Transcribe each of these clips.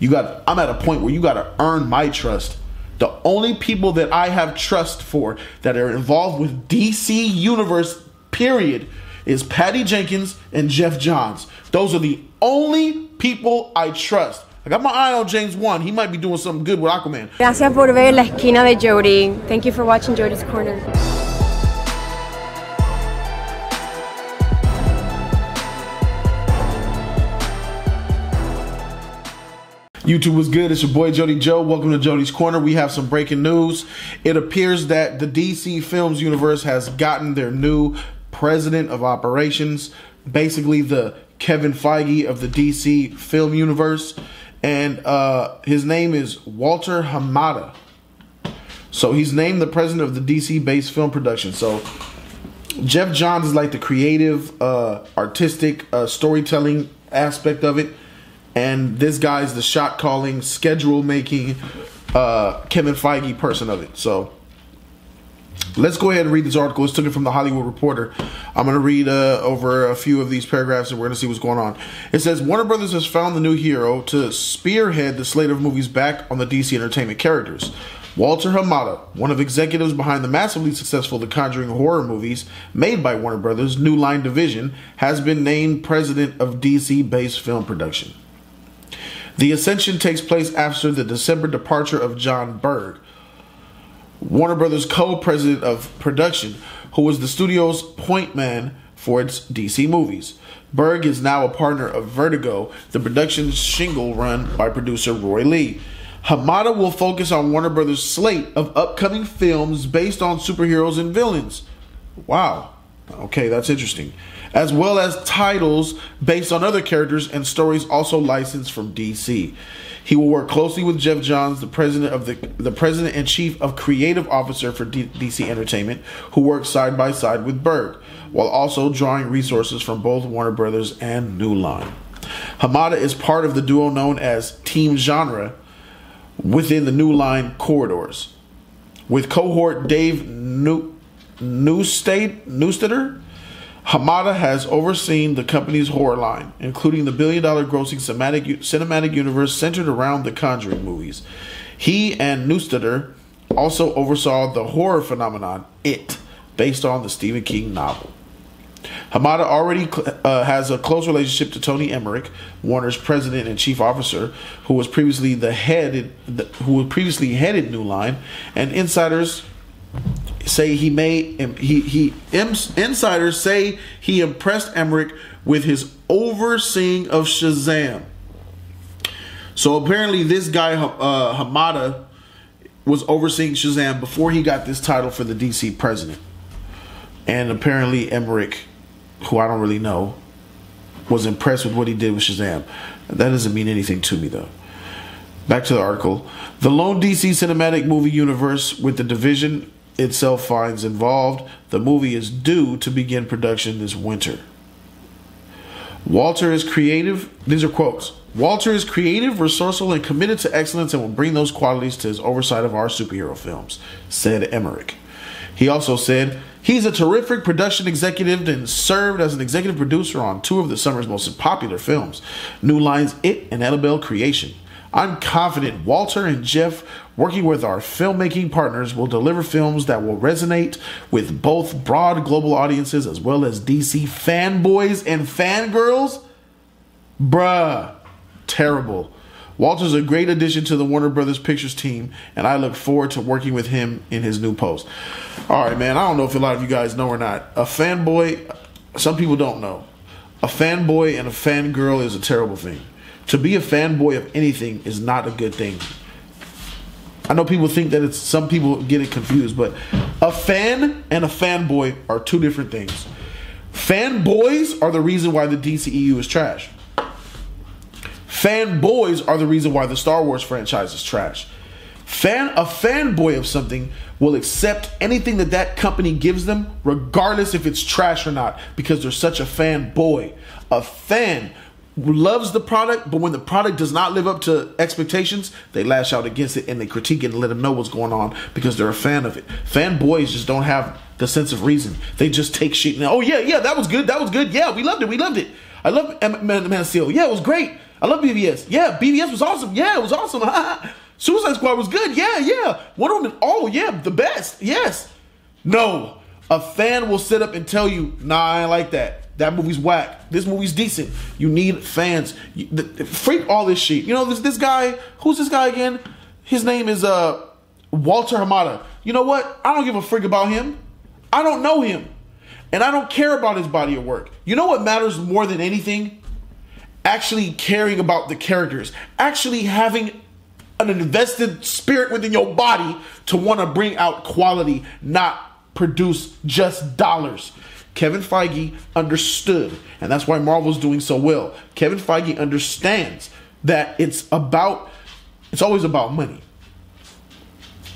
I'm at a point where you got to earn my trust. The only people that I have trust for that are involved with DC Universe, period, is Patty Jenkins and Jeff Johns. Those are the only people I trust. I got my eye on James Wan. He might be doing something good with Aquaman. Gracias por ver La Esquina de Jody. Thank you for watching Jody's Corner. YouTube was good. It's your boy Jody Joe. Welcome to Jody's Corner. We have some breaking news. It appears that the DC Films universe has gotten their new president of operations, basically the Kevin Feige of the DC film universe, and his name is Walter Hamada. So he's named the president of the DC-based film production. So Jeff Johns is like the creative, artistic, storytelling aspect of it. And this guy's the shot calling, schedule making, Kevin Feige person of it. So let's go ahead and read this article. It's taken from the Hollywood Reporter. I'm going to read over a few of these paragraphs and we're going to see what's going on. It says, Warner Brothers has found the new hero to spearhead the slate of movies back on the DC Entertainment characters. Walter Hamada, one of executives behind the massively successful The Conjuring horror movies made by Warner Brothers' New Line division, has been named president of DC-based film production. The ascension takes place after the December departure of John Berg, Warner Brothers co-president of production, who was the studio's point man for its DC movies. Berg is now a partner of Vertigo, the production shingle run by producer Roy Lee. Hamada will focus on Warner Brothers' slate of upcoming films based on superheroes and villains. Wow. Okay, that's interesting. As well as titles based on other characters and stories also licensed from DC. He will work closely with Jeff Johns, the president and chief of creative officer for DC Entertainment, who works side by side with Berg, while also drawing resources from both Warner Brothers and New Line. Hamada is part of the duo known as Team Genre within the New Line corridors. With cohort Dave Neustadter, Hamada has overseen the company's horror line, including the billion-dollar grossing cinematic universe centered around the Conjuring movies. He and Neustadter also oversaw the horror phenomenon It, based on the Stephen King novel. Hamada already has a close relationship to Tony Emmerich, Warner's president and chief officer, who previously headed New Line, and insiders say insiders say he impressed Emmerich with his overseeing of Shazam. So apparently this guy Hamada was overseeing Shazam before he got this title for the DC president. And apparently Emmerich, who I don't really know, was impressed with what he did with Shazam. That doesn't mean anything to me though. Back to the article. The lone DC cinematic movie universe with the division itself finds involved. The movie is due to begin production this winter. Walter is creative. These are quotes. Walter is creative, resourceful, and committed to excellence and will bring those qualities to his oversight of our superhero films, said Emmerich. He also said, he's a terrific production executive and served as an executive producer on two of the summer's most popular films, New Line's It and Annabelle Creation. I'm confident Walter and Jeff, working with our filmmaking partners, will deliver films that will resonate with both broad global audiences as well as DC fanboys and fangirls. Bruh. Terrible. Walter's a great addition to the Warner Brothers Pictures team, and I look forward to working with him in his new post. All right, man, I don't know if a lot of you guys know or not. A fanboy, some people don't know. A fanboy and a fangirl is a terrible thing. To be a fanboy of anything is not a good thing. I know people think that some people get it confused, but a fan and a fanboy are two different things. Fanboys are the reason why the DCEU is trash. Fanboys are the reason why the Star Wars franchise is trash. A fanboy of something will accept anything that company gives them, regardless if it's trash or not, because they're such a fanboy. A fan loves the product, but when the product does not live up to expectations, they lash out against it and they critique it and let them know what's going on because they're a fan of it. Fanboys just don't have the sense of reason. They just take shit and, oh yeah, that was good, yeah, we loved it. I love Man of Steel. Yeah, it was great. I love BVS. Yeah, BVS was awesome. Yeah, it was awesome. Suicide Squad was good. Yeah. Wonder Woman. Oh yeah, the best. Yes. No, a fan will sit up and tell you, nah, I ain't like that. That movie's whack. This movie's decent. You need fans. Freak all this shit. You know, this guy. Who's this guy again? His name is Walter Hamada. You know what? I don't give a freak about him. I don't know him. And I don't care about his body of work. You know what matters more than anything? Actually caring about the characters. Actually having an invested spirit within your body to want to bring out quality, not produce just dollars. Kevin Feige understood, and that's why Marvel's doing so well. Kevin Feige understands that it's always about money.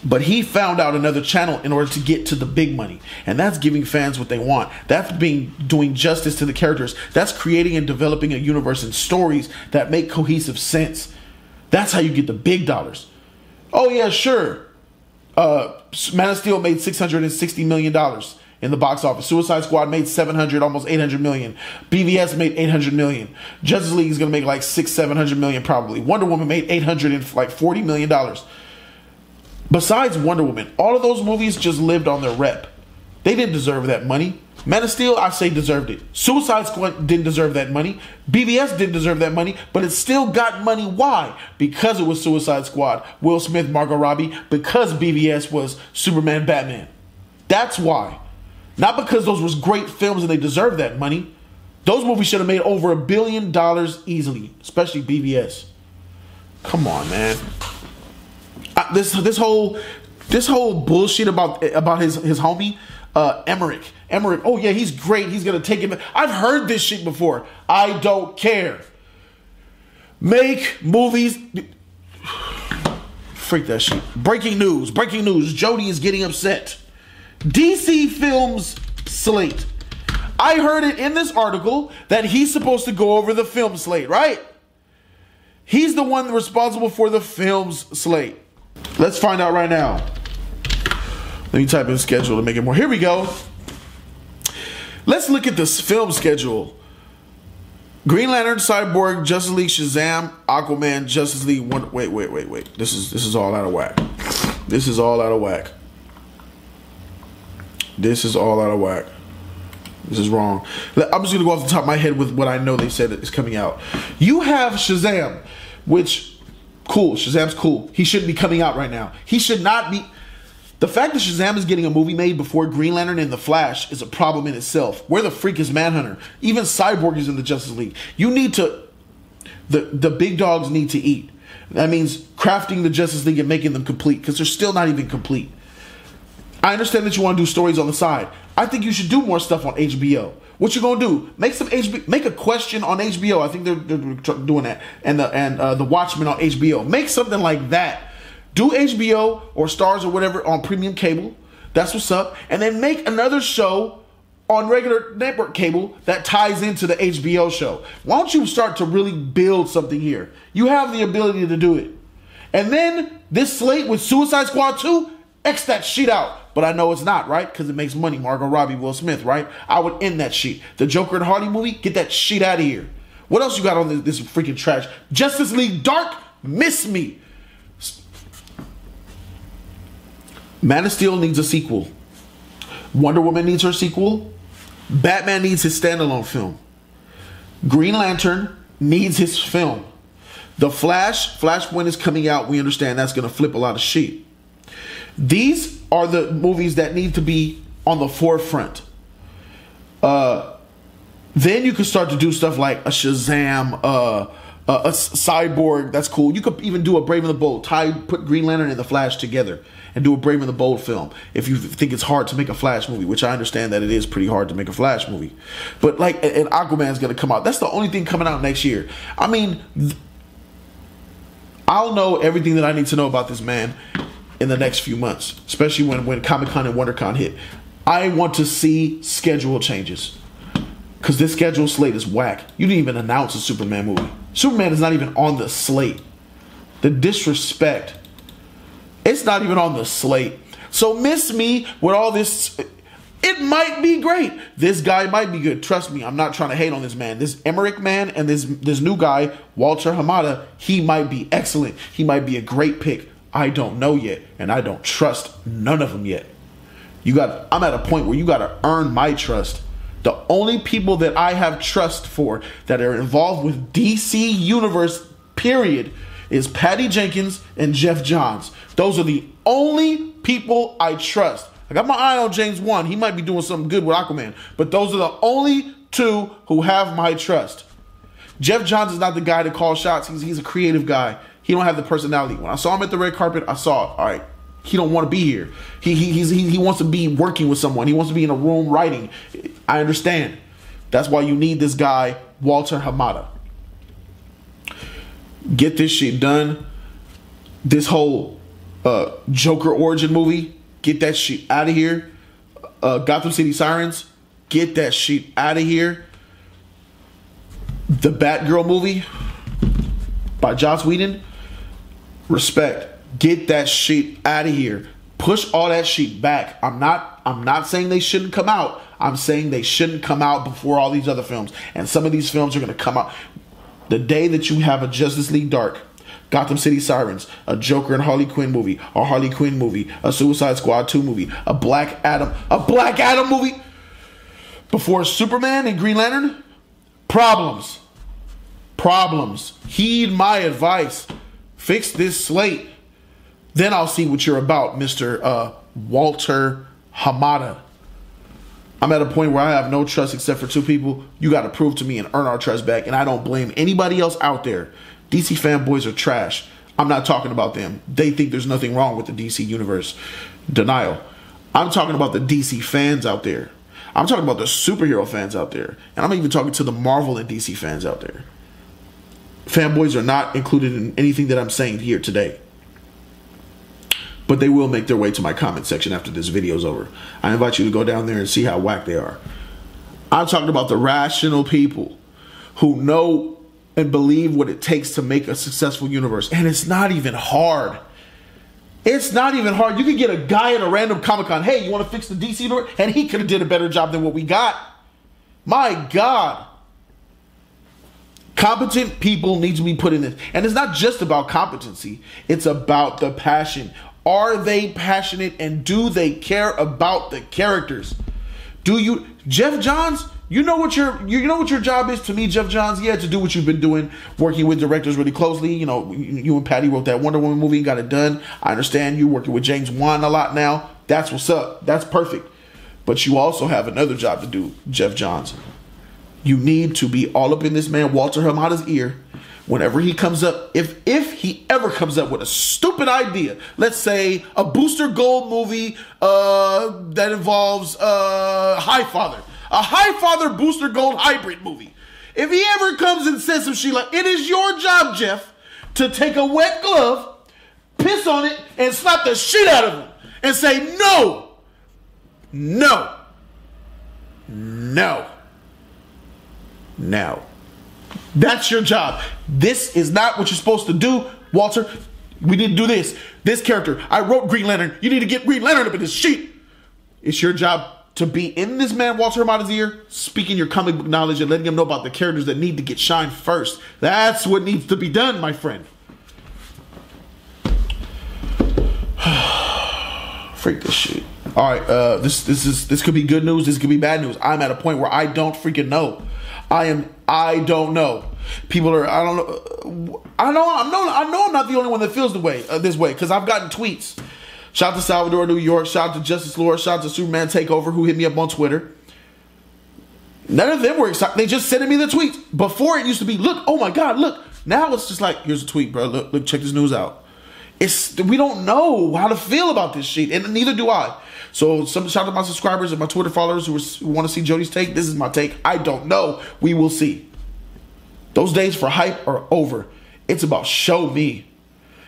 But he found out another channel in order to get to the big money. And that's giving fans what they want. That's doing justice to the characters. That's creating and developing a universe and stories that make cohesive sense. That's how you get the big dollars. Oh yeah, sure. Man of Steel made $660 million in the box office. Suicide Squad made 700, almost 800 million. BVS made 800 million. Justice League is going to make like 600-700 million probably. Wonder Woman made $840 million. Besides Wonder Woman, all of those movies just lived on their rep. They didn't deserve that money. Man of Steel, I say, deserved it. Suicide Squad didn't deserve that money. BVS didn't deserve that money, but it still got money. Why? Because it was Suicide Squad, Will Smith, Margot Robbie, because BVS was Superman, Batman. That's why. Not because those was great films and they deserve that money. Those movies should have made over $1 billion easily, especially BVS. Come on, man. This whole bullshit about his homie Emmerich. Oh yeah, he's great. He's gonna take him. I've heard this shit before. I don't care. Make movies. Freak that shit. Breaking news. Jody is getting upset. DC Films slate. I heard it in this article that he's supposed to go over the film slate, right? He's the one responsible for the films slate. Let's find out right now. Let me type in schedule to make it more. Here we go. Let's look at this film schedule. Green Lantern, Cyborg, Justice League, Shazam, Aquaman, Justice League. Wait. This is all out of whack. This is all out of whack. This is wrong. I'm just gonna go off the top of my head with what I know they said is coming out. You have Shazam, which cool. Shazam's cool. He shouldn't be coming out right now. He should not be. The fact that Shazam is getting a movie made before Green Lantern and The Flash is a problem in itself. Where the freak is Manhunter? Even Cyborg is in the Justice League. You need to. The big dogs need to eat. That means crafting the Justice League and making them complete, because they're still not even complete. I understand that you want to do stories on the side. I think you should do more stuff on HBO. What you gonna do? Make a Question on HBO. I think they're doing that, and the Watchmen on HBO. Make something like that. Do HBO or Stars or whatever on premium cable. That's what's up. And then make another show on regular network cable that ties into the HBO show. Why don't you start to really build something here? You have the ability to do it. And then this slate with Suicide Squad 2, X that shit out. But I know it's not, right? Because it makes money. Margot Robbie, Will Smith, right? I would end that shit. The Joker and Hardy movie, get that shit out of here. What else you got on this freaking trash? Justice League Dark, miss me. Man of Steel needs a sequel. Wonder Woman needs her sequel. Batman needs his standalone film. Green Lantern needs his film. The Flashpoint is coming out. We understand that's going to flip a lot of shit. These are the movies that need to be on the forefront. Then you can start to do stuff like a Shazam, a Cyborg. That's cool. You could even do a Brave and the Bold. Put Green Lantern and the Flash together and do a Brave and the Bold film. If you think it's hard to make a Flash movie, which I understand that it is pretty hard to make a Flash movie. But like, and Aquaman's going to come out. That's the only thing coming out next year. I mean, I'll know everything that I need to know about this man in the next few months, especially when Comic-Con and WonderCon hit. I want to see schedule changes, because this schedule slate is whack. You didn't even announce a Superman movie. Superman is not even on the slate. The disrespect. It's not even on the slate. So miss me with all this. It might be great. This guy might be good. Trust me, I'm not trying to hate on this man. This Emmerich man and this new guy, Walter Hamada, he might be excellent. He might be a great pick. I don't know yet, and I don't trust none of them yet. I'm at a point where you got to earn my trust. The only people that I have trust for that are involved with DC Universe, period, is Patty Jenkins and Jeff Johns. Those are the only people I trust. I got my eye on James Wan. He might be doing something good with Aquaman. But those are the only two who have my trust. Jeff Johns is not the guy to call shots. He's a creative guy. He don't have the personality. When I saw him at the red carpet, I saw, all right, he don't want to be here. He wants to be working with someone. He wants to be in a room writing. I understand. That's why you need this guy, Walter Hamada. Get this shit done. This whole Joker origin movie, get that shit out of here. Gotham City Sirens, get that shit out of here. The Batgirl movie by Joss Whedon, respect. Get that shit out of here. Push all that shit back. I'm not saying they shouldn't come out. I'm saying they shouldn't come out before all these other films. And some of these films are going to come out the day that you have a Justice League Dark, Gotham City Sirens, a Joker and Harley Quinn movie, a Harley Quinn movie, a Suicide Squad 2 movie, a Black Adam movie before Superman and Green Lantern. Problems. Heed my advice. Fix this slate. Then I'll see what you're about, Mr. Walter Hamada. I'm at a point where I have no trust except for two people. You got to prove to me and earn our trust back. And I don't blame anybody else out there. DC fanboys are trash. I'm not talking about them. They think there's nothing wrong with the DC universe. Denial. I'm talking about the DC fans out there. I'm talking about the superhero fans out there. And I'm even talking to the Marvel and DC fans out there. Fanboys are not included in anything that I'm saying here today. But they will make their way to my comment section after this video is over. I invite you to go down there and see how whack they are. I'm talking about the rational people who know and believe what it takes to make a successful universe. And it's not even hard. It's not even hard. You could get a guy at a random Comic-Con. Hey, you want to fix the DC universe? And he could have did a better job than what we got. My God. Competent people need to be put in this. And it's not just about competency. It's about the passion. Are they passionate and do they care about the characters? Jeff Johns, you know what your job is to me, Jeff Johns? Yeah, to do what you've been doing, working with directors really closely. You know, you and Patty wrote that Wonder Woman movie and got it done. I understand you working with James Wan a lot now. That's what's up. That's perfect. But you also have another job to do, Jeff Johns. You need to be all up in this man Walter Hamada's ear whenever he comes up. If he ever comes up with a stupid idea, let's say a Booster Gold movie that involves Highfather, a Highfather Booster Gold hybrid movie. If he ever comes and says some shit like, it is your job, Jeff, to take a wet glove, piss on it, and slap the shit out of him and say no. That's your job. This is not what you're supposed to do, Walter. We need to do this. This character, I wrote Green Lantern. You need to get Green Lantern up in this sheet. It's your job to be in this man Walter Hamada's ear, speaking your comic book knowledge and letting him know about the characters that need to get shine first. That's what needs to be done, my friend. Freak this shit. All right, this could be good news. This could be bad news. I'm at a point where I don't freaking know. I don't know. People are. I don't know. I know. I'm not the only one that feels this way because I've gotten tweets. Shout out to Salvador, New York. Shout out to Justice Lord. Shout out to Superman Takeover, who hit me up on Twitter. None of them were excited. They just sending me the tweets. Before it used to be, look, oh my God, look. Now it's just like, here's a tweet, bro. Look, check this news out. We don't know how to feel about this shit, and neither do I. So shout out to my subscribers and my Twitter followers who want to see Jody's take. This is my take. I don't know. We will see. Those days for hype are over. It's about show me.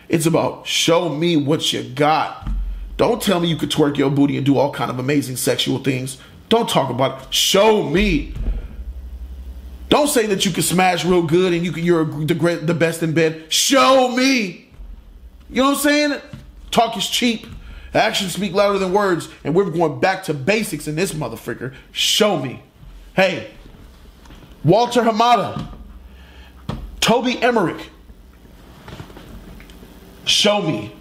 It's about show me what you got. Don't tell me you could twerk your booty and do all kind of amazing sexual things. Don't talk about it. Show me. Don't say that you can smash real good and you're the best in bed. Show me. You know what I'm saying? Talk is cheap. Actions speak louder than words, and we're going back to basics in this motherfucker. Show me. Hey, Walter Hamada, Toby Emmerich. Show me.